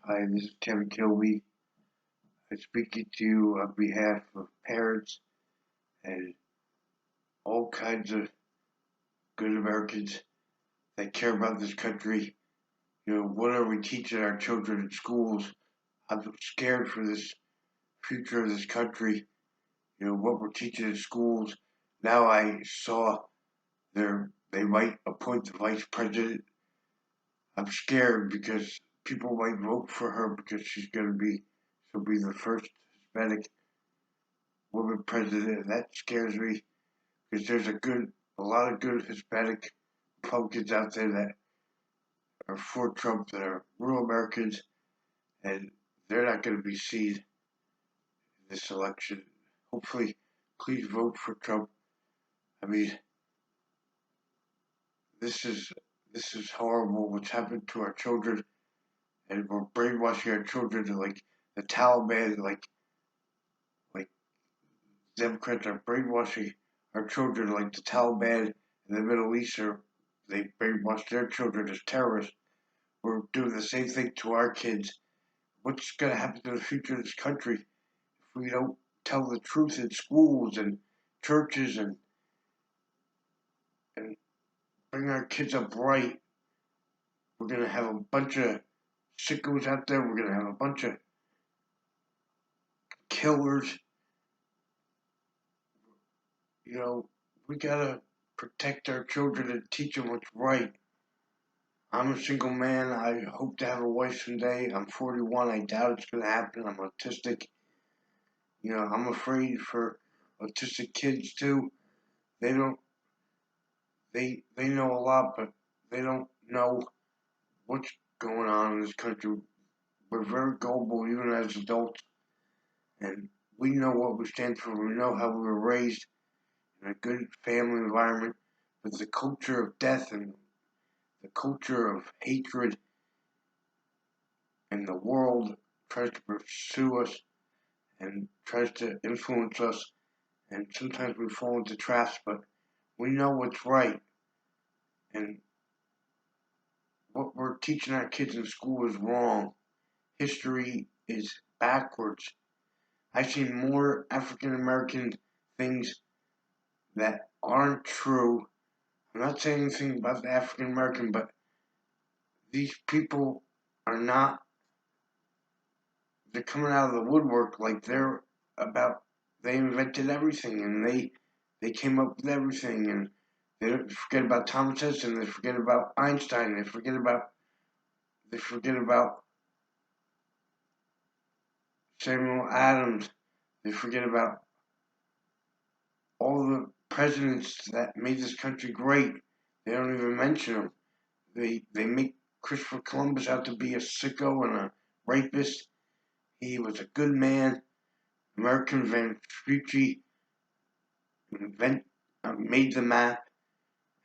Hi, this is Kevin Kilby. I'm speaking to you on behalf of parents and all kinds of good Americans that care about this country. What are we teaching our children in schools? I'm scared for this future of this country. What we're teaching in schools. Now I saw they might appoint the vice president. I'm scared because people might vote for her because she'll be the first Hispanic woman president. And that scares me because there's a lot of good Hispanic Republicans out there that are for Trump that are real Americans, and they're not going to be seen in this election. Hopefully, please vote for Trump. I mean, this is this is horrible. What's happened to our children, and we're brainwashing our children to like the Taliban, like Democrats are brainwashing our children like the Taliban in the Middle East, or they brainwash their children as terrorists. We're doing the same thing to our kids. What's going to happen to the future of this country if we don't tell the truth in schools and churches and bring our kids up right? We're going to have a bunch of sickos out there. We're going to have a bunch of killers. You know, we got to protect our children and teach them what's right. I'm a single man. I hope to have a wife someday. I'm 41. I doubt it's going to happen. I'm autistic. I'm afraid for autistic kids too. They don't. They know a lot, but they don't know what's going on in this country. We're very gullible, even as adults, and we know what we stand for. We know how we were raised in a good family environment, but the culture of death and the culture of hatred and the world tries to pursue us and tries to influence us, and sometimes we fall into traps, but we know what's right, and what we're teaching our kids in school is wrong. History is backwards. I've seen more African American things that aren't true. I'm not saying anything about the African American, but these people are not, they're coming out of the woodwork like they invented everything and they came up with everything, and they don't forget about Thomas Edison, they forget about Einstein, they forget about Samuel Adams, they forget about all the presidents that made this country great. They don't even mention them. They make Christopher Columbus out to be a sicko and a rapist. He was a good man. American Vespucci made the map,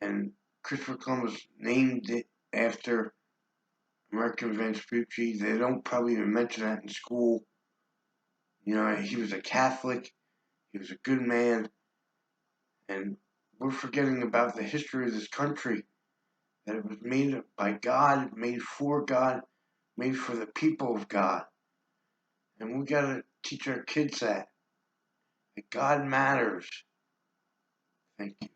and Christopher Columbus named it after American Vespucci. They don't probably even mention that in school. He was a Catholic. He was a good man, and we're forgetting about the history of this country. That it was made by God, made for God, made for the people of God. And we gotta teach our kids that God matters. Thank you.